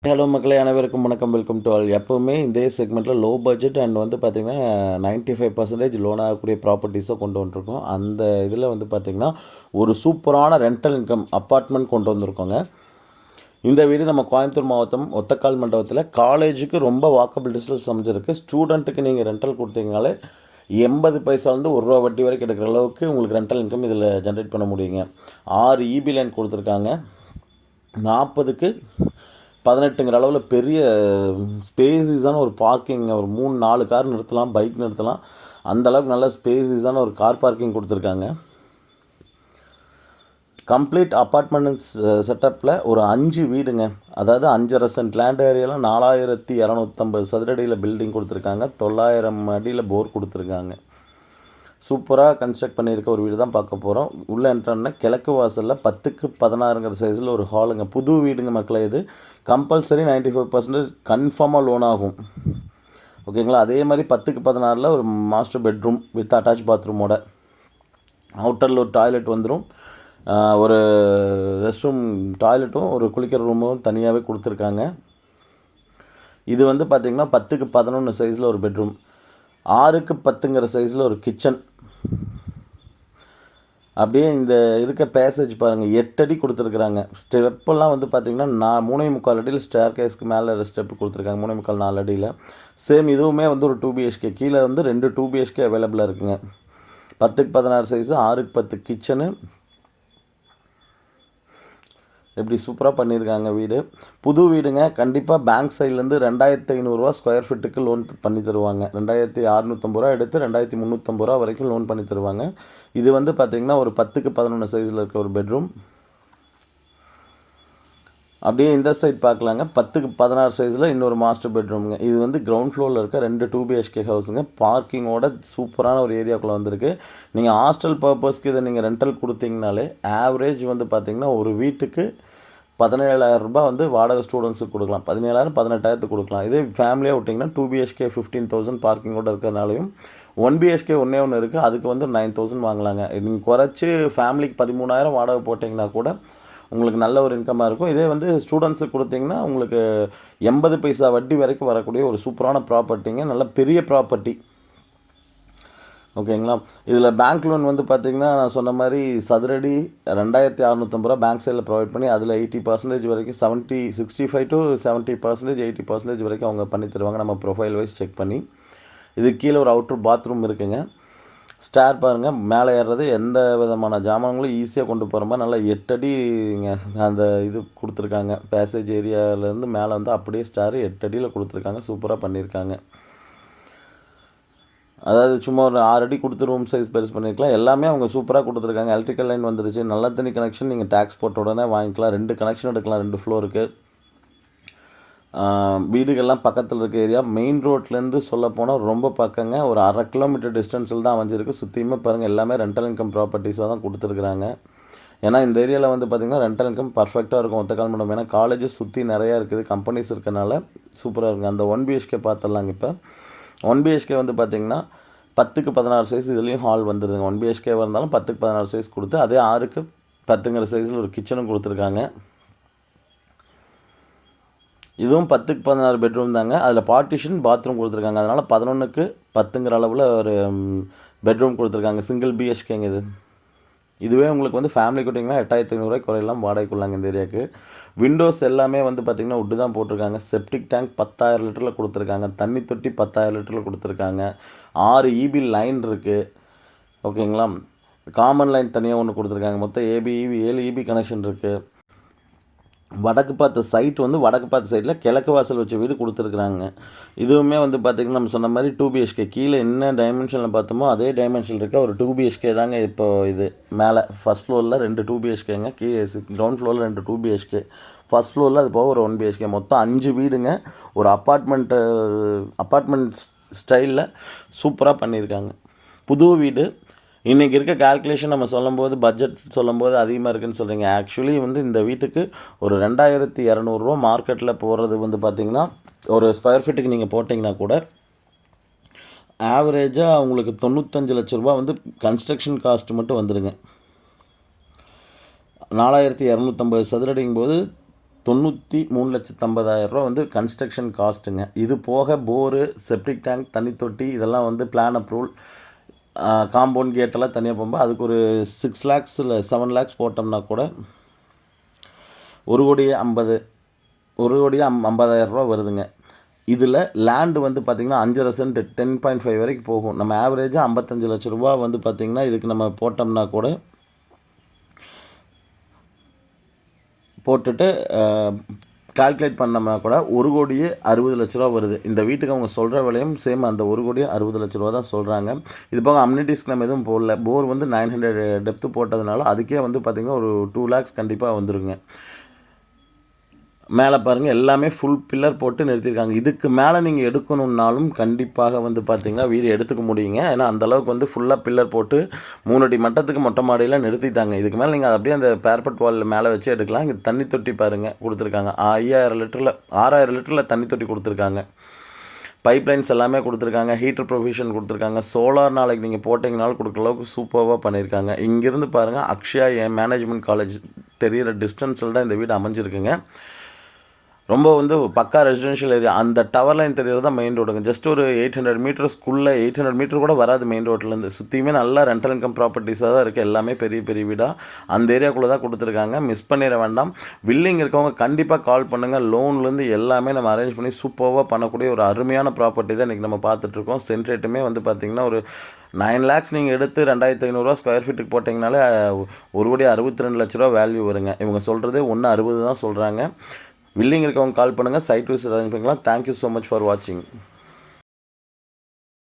Hello மக்களே, அனைவருக்கும் வணக்கம். Welcome to all. எப்போவுமே இதே செக்மெண்ட்டில் லோ பட்ஜெட் அண்ட் வந்து பார்த்திங்கன்னா 95% லோன் ஆகக்கூடிய ப்ராப்பர்ட்டிஸை கொண்டு வந்துருக்கோம். அந்த இதில் வந்து பார்த்திங்கன்னா ஒரு சூப்பரான ரெண்டல் இன்கம் அப்பார்ட்மெண்ட் கொண்டு வந்திருக்கோங்க. இந்த வீடு நம்ம கோயம்புத்தூர் மாவட்டம் ஒத்தக்கால் மண்டபத்தில் காலேஜுக்கு ரொம்ப வாக்கபிள் டிஸ்டன்ஸ் அமைஞ்சிருக்கு. ஸ்டூடெண்ட்டுக்கு நீங்கள் ரெண்டல் கொடுத்தீங்கனாலே 80 பைசாலேருந்து ₹1 வட்டி வரைக்கும் எடுக்கிற அளவுக்கு உங்களுக்கு ரெண்டல் இன்கம் இதில் ஜென்ரேட் பண்ண முடியுங்க. 6 இபி லைன் கொடுத்துருக்காங்க. 40க்கு 18ங்கிற அளவில் பெரிய ஸ்பேசிஸான ஒரு பார்க்கிங், ஒரு 3-4 கார் நிறுத்தலாம், பைக் நிறுத்தலாம். அந்தளவுக்கு நல்ல ஸ்பேசிஸான ஒரு கார் பார்க்கிங் கொடுத்துருக்காங்க. கம்ப்ளீட் அப்பார்ட்மெண்ட் செட்டப்பில் ஒரு 5 வீடுங்க. அதாவது 5.5 சென்ட் லேண்ட் ஏரியாவில் 4250 சதுரடியில் பில்டிங் கொடுத்துருக்காங்க. 900 அடியில் போர் கொடுத்துருக்காங்க. சூப்பராக கன்ஸ்ட்ரக்ட் பண்ணியிருக்க ஒரு வீடு தான் பார்க்க போகிறோம். உள்ளே என்ட்ரன்னா கிழக்கு வாசலில் 10க்கு 16ங்கிற சைஸில் ஒரு ஹாலுங்க. புது வீடுங்க மக்களை. இது கம்பல்சரி 95% கன்ஃபார்மாக லோன் ஆகும். ஓகேங்களா. அதே மாதிரி 10க்கு 16 ஒரு மாஸ்டர் பெட்ரூம் வித் அட்டாச் பாத்ரூமோட. அவுட்டரில் ஒரு டாய்லெட் வந்துடும். ஒரு ரெஸ்ட் ரூம், டாய்லெட்டும் ஒரு குளிக்கிற ரூமும் தனியாகவே கொடுத்துருக்காங்க. இது வந்து பார்த்திங்கன்னா 10க்கு 11 சைஸில் ஒரு பெட்ரூம், 6க்கு 10ங்கிற சைஸில் ஒரு கிச்சன். அப்படியே இந்த இருக்க பேசேஜ் பாருங்கள், 8 அடி கொடுத்துருக்குறாங்க. ஸ்டெப்பெல்லாம் வந்து பார்த்திங்கன்னா 3.25 அடியில் ஸ்டேர் கேஸ்க்கு மேலே ஸ்டெப்பு கொடுத்துருக்காங்க. 3.25-4 அடியில். சேம் இதுவுமே வந்து ஒரு 2 BHK. கீழே வந்து 2 2 BHK அவைலபிளாக இருக்குங்க. 10க்கு 16 சைஸு, 6க்கு 10 கிச்சனு. எப்படி சூப்பராக பண்ணியிருக்காங்க வீடு. புது வீடுங்க. கண்டிப்பாக பேங்க் சைட்லேருந்து ₹2500 ஸ்கொயர் ஃபீட்டுக்கு லோன் பண்ணி தருவாங்க. ₹2650 எடுத்து ₹2350 வரைக்கும் லோன் பண்ணி தருவாங்க. இது வந்து பார்த்திங்கன்னா ஒரு 10க்கு 11 சைஸில் இருக்க ஒரு பெட்ரூம். அப்படியே இந்த சைட் பார்க்கலாங்க. 10க்கு 16 சைஸில் இன்னொரு மாஸ்டர் பெட்ரூமுங்க. இது வந்து கிரவுண்ட் ஃப்ளோரில் இருக்க 2 2 BHK ஹவுஸுங்க. பார்க்கிங்கோட சூப்பரான ஒரு ஏரியாக்குள்ளே வந்திருக்கு. நீங்கள் ஹாஸ்டல் பர்பஸ்க்கு இதை நீங்கள் ரெண்டல் கொடுத்தீங்கனாலே ஆவரேஜ் வந்து பார்த்திங்கன்னா ஒரு வீட்டுக்கு ₹17,000 வந்து வாடகை ஸ்டூடெண்ட்ஸுக்கு கொடுக்கலாம். 17,000 18,000 கொடுக்கலாம். இதே ஃபேமிலியாக விட்டிங்கன்னா 2 BHK 15,000 பார்க்கிங்கோடு இருக்கிறனாலையும் 1 BHK ஒன்றே ஒன்று இருக்குது, அதுக்கு வந்து 9,000 வாங்கலாங்க. நீங்கள் குறைச்சி ஃபேமிலிக்கு 13,000 வாடகை போட்டிங்கன்னா கூட உங்களுக்கு நல்ல ஒரு இன்கமாக இருக்கும். இதே வந்து ஸ்டூடெண்ட்ஸுக்கு கொடுத்திங்கன்னா உங்களுக்கு 80 பைசா வட்டி வரைக்கும் வரக்கூடிய ஒரு சூப்பரான ப்ராப்பர்ட்டிங்க. நல்ல பெரிய ப்ராப்பர்ட்டி. ஓகேங்களா. இதில் பேங்க் லோன் வந்து பார்த்திங்கன்னா நான் சொன்ன மாதிரி சதுரடி ₹2,650 பேங்க் சைடில் ப்ரொவைட் பண்ணி அதில் 80% வரைக்கும் 65 to 70%, 80% வரைக்கும் அவங்க பண்ணி தருவாங்க. நம்ம ப்ரொஃபைல் வைஸ் செக் பண்ணி. இது கீழே ஒரு அவுட்டர் பாத்ரூம் இருக்குங்க. ஸ்டேர் பாருங்கள், மேலே ஏறுறது எந்த விதமான ஜாமான்களும் ஈஸியாக கொண்டு போகிற மாதிரி நல்லா 8 அடிங்க அந்த இது கொடுத்துருக்காங்க. பேசேஜ் ஏரியாவிலேருந்து மேலே வந்து அப்படியே ஸ்டேர் 8 அடியில் கொடுத்துருக்காங்க. சூப்பராக பண்ணியிருக்காங்க. அதாவது சும்மா ஒரு 6 அடி கொடுத்து ரூம் சைஸ் பெருசு பண்ணியிருக்கலாம். எல்லாமே அவங்க சூப்பராக கொடுத்துருக்காங்க. எலக்ட்ரிக்கல் லைன் வந்துருச்சு. நல்ல தண்ணி கனெக்ஷன் நீங்கள் டேக்ஸ் போட்ட உடனே வாங்கிக்கலாம். 2 கனெக்ஷன் எடுக்கலாம் 2 ஃப்ளோருக்கு. வீடுகள்லாம் பக்கத்தில் இருக்க ஏரியா. மெயின் ரோட்லேருந்து சொல்ல போனால் ரொம்ப பக்கங்க. ஒரு 1/2 கிலோமீட்டர் டிஸ்டன்ஸில் தான் அமைஞ்சிருக்கு. சுற்றியுமே பாருங்கள், எல்லாமே ரெண்டல் இன்கம் ப்ராப்பர்ட்டிஸாக தான் கொடுத்துருக்குறாங்க. ஏன்னா இந்த ஏரியாவில் வந்து பார்த்திங்கன்னா ரெண்டல் இன்கம் பர்ஃபெக்டாக இருக்கும் ஒத்தக்கால் மண்டபம். ஏன்னா காலேஜஸ் சுற்றி நிறையா இருக்குது, கம்பெனிஸ் இருக்கனால சூப்பராக இருக்குது. அந்த 1 BHK பார்த்துடலாங்க. இப்போ 1 BHK வந்து பார்த்திங்கன்னா 10க்கு 16 சைஸ் இதுலேயும் ஹால் வந்துடுதுங்க. 1 BHK இருந்தாலும் 10க்கு 16 சைஸ் கொடுத்து அதே 6க்கு 10ங்கிற சைஸில் ஒரு கிச்சனும் கொடுத்துருக்காங்க. இதுவும் 10க்கு 16 பெட்ரூம் தாங்க. அதில் பார்ட்டிஷன் பாத்ரூம் கொடுத்துருக்காங்க. அதனால் 11க்கு 10ங்கிற அளவில் ஒரு பெட்ரூம் கொடுத்துருக்காங்க. சிங்கிள் BHKங்க இது. இதுவே உங்களுக்கு வந்து ஃபேமிலி கொடுத்திங்கன்னா ₹8,500 குறையெல்லாம் வாடகைக்குள்ளாங்க இந்த ஏரியாவுக்கு. விண்டோஸ் எல்லாமே வந்து பார்த்திங்கன்னா உட்டு தான் போட்டிருக்காங்க. செப்டிக் டேங்க் 10,000 லிட்டரில் கொடுத்துருக்காங்க. தண்ணி தொட்டி 10,000 லிட்டரில் கொடுத்துருக்காங்க. 6 இபி லைன் இருக்குது. ஓகேங்களா. காமன் லைன் தனியாக ஒன்று கொடுத்துருக்காங்க. மொத்தம் 7 இபி கனெக்ஷன் இருக்குது. வடக்கு பார்த்த சைட் வந்து வடக்கு பார்த்த சைடில் கிழக்கு வாசல் வச்ச வீடு கொடுத்துருக்குறாங்க. இதுவுமே வந்து பார்த்திங்கன்னா நம்ம சொன்ன மாதிரி 2 BHK. கீழே என்ன டைமென்ஷனில் பார்த்தோமோ அதே டைமென்ஷனில் இருக்க ஒரு 2 BHK தாங்க. இப்போ இது மேலே ஃபஸ்ட் ஃப்ளோரில் 2 2 BHKங்க. கீழே கிரவுண்ட் ஃப்ளோரில் 2 2 BHK. ஃபஸ்ட் ஃப்ளோரில் அது போக ஒரு 1 BHK. மொத்தம் 5 வீடுங்க. ஒரு அப்பார்ட்மெண்ட் ஸ்டைலில் சூப்பராக பண்ணியிருக்காங்க. புது வீடு. இன்றைக்கி இருக்க கால்குலேஷன் நம்ம சொல்லும்போது, பட்ஜெட் சொல்லும்போது அதிகமாக இருக்குதுன்னு சொல்கிறீங்க. ஆக்சுவலி வந்து இந்த வீட்டுக்கு ஒரு ₹2,200 மார்க்கெட்டில் போகிறது வந்து பார்த்திங்கன்னா ஒரு ஸ்கொயர் ஃபீட்டுக்கு நீங்கள் போட்டிங்கன்னா கூட ஆவரேஜாக உங்களுக்கு ₹95 லட்ச வந்து கன்ஸ்ட்ரக்ஷன் காஸ்ட் மட்டும் வந்துடுங்க. 4,250 சதுரடிங்கும் போது 93,50,000 வந்து கன்ஸ்ட்ரக்ஷன் காஸ்ட்டுங்க. இது போக போரு, செப்டிக் டேங்க், தண்ணி தொட்டி இதெல்லாம் வந்து பிளான் அப்ரூவல், காம்பவுண்ட் கேட்டெல்லாம் தனியாக போகும்போது அதுக்கு ஒரு 6 lakhs இல்லை 7 lakhs போட்டோம்னா கூட 1,50,000 வருதுங்க. இதில் லேண்டு வந்து பார்த்திங்கன்னா 5.5 சென்ட் 10.5 வரைக்கும் போகும். நம்ம ஆவரேஜாக 55 லட்ச ரூபா வந்து பார்த்திங்கன்னா இதுக்கு நம்ம போட்டோம்னா கூட போட்டுட்டு கால்குலேட் பண்ணோம்னா கூட 1,60,00,000 வருது. இந்த வீட்டுக்கு அவங்க சொல்கிற விலையும் சேம் அந்த 1,60,00,000 தான் சொல்கிறாங்க. இது போக அம்யூனிட்டிஸ்க்கு நம்ம எதுவும் போடல. போர் வந்து 900 டெப்த்து போட்டதுனால அதுக்கே வந்து பார்த்திங்கன்னா ஒரு 2 lakhs கண்டிப்பாக வந்துருங்க. மேலே பாருங்கள் எல்லாமே ஃபுல் பில்லர் போட்டு நிறுத்தியிருக்காங்க. இதுக்கு மேலே நீங்கள் எடுக்கணுன்னாலும் கண்டிப்பாக வந்து பார்த்திங்கன்னா வீடு எடுத்துக்க முடியுங்க. ஏன்னா அந்தளவுக்கு வந்து ஃபுல்லாக பில்லர் போட்டு 3 அடி மட்டத்துக்கு மொட்டை மாடியில் நிறுத்திட்டாங்க. இதுக்கு மேலே நீங்கள் அப்படியே அந்த பேர்பட் வால் மேலே வச்சு எடுக்கலாம். இங்கே தண்ணி தொட்டி பாருங்கள் கொடுத்துருக்காங்க. 6,000 லிட்டரில் தண்ணி தொட்டி கொடுத்துருக்காங்க. பைப்லைன்ஸ் எல்லாமே கொடுத்துருக்காங்க. ஹீட்டர் ப்ரொவிஷன் கொடுத்துருக்காங்க. சோலார் நாளைக்கு நீங்கள் போட்டிங்கனாலும் கொடுக்குற அளவுக்கு சூப்பராக பண்ணியிருக்காங்க. இங்கேருந்து பாருங்கள் அக்ஷயா மேனேஜ்மெண்ட் காலேஜ் தெரிகிற டிஸ்டன்ஸில் தான் இந்த வீடு அமைஞ்சிருக்குங்க. ரொம்ப வந்து பக்கா ரெசிடென்ஷியல் ஏரியா. அந்த டவர் லைன் தெரிகிறது தான் மெயின் ரோடுங்க. ஜஸ்ட் ஒரு 800 மீட்டர்ஸ்க்குள்ளே 800 மீட்டர் கூட வராது மெயின் ரோட்லேருந்து. சுற்றியுமே நல்லா ரெண்டல் இன்கம் ப்ராப்பர்ட்டிஸாக தான் இருக்குது. எல்லாமே பெரிய பெரிய வீடாக அந்த ஏரியாக்குள்ளே தான் கொடுத்துருக்காங்க. மிஸ் பண்ணிட வேண்டாம். வில்லிங் இருக்கவங்க கண்டிப்பாக கால் பண்ணுங்கள். லோன்லேருந்து எல்லாமே நம்ம அரேஞ்ச் பண்ணி சூப்பராக பண்ணக்கூடிய ஒரு அருமையான ப்ராப்பர்ட்டி தான் இன்றைக்கி நம்ம பார்த்துட்ருக்கோம். சென்ட் ரேட்டுமே வந்து பார்த்திங்கன்னா ஒரு 9 lakhs நீங்கள் எடுத்து 2,500 ஸ்கொயர் ஃபீட்டுக்கு போட்டிங்கனாலே 1,62,00,000 வேல்யூ வருங்க. இவங்க சொல்கிறது 1,60 தான் சொல்கிறாங்க. வில்லிங் இருக்கவங்க கால் பண்ணுங்கள். சைட் விசிட் அரேஞ்ச் பண்ணிக்கலாம். தேங்க்யூ ஸோ மச் ஃபார் வாட்சிங்.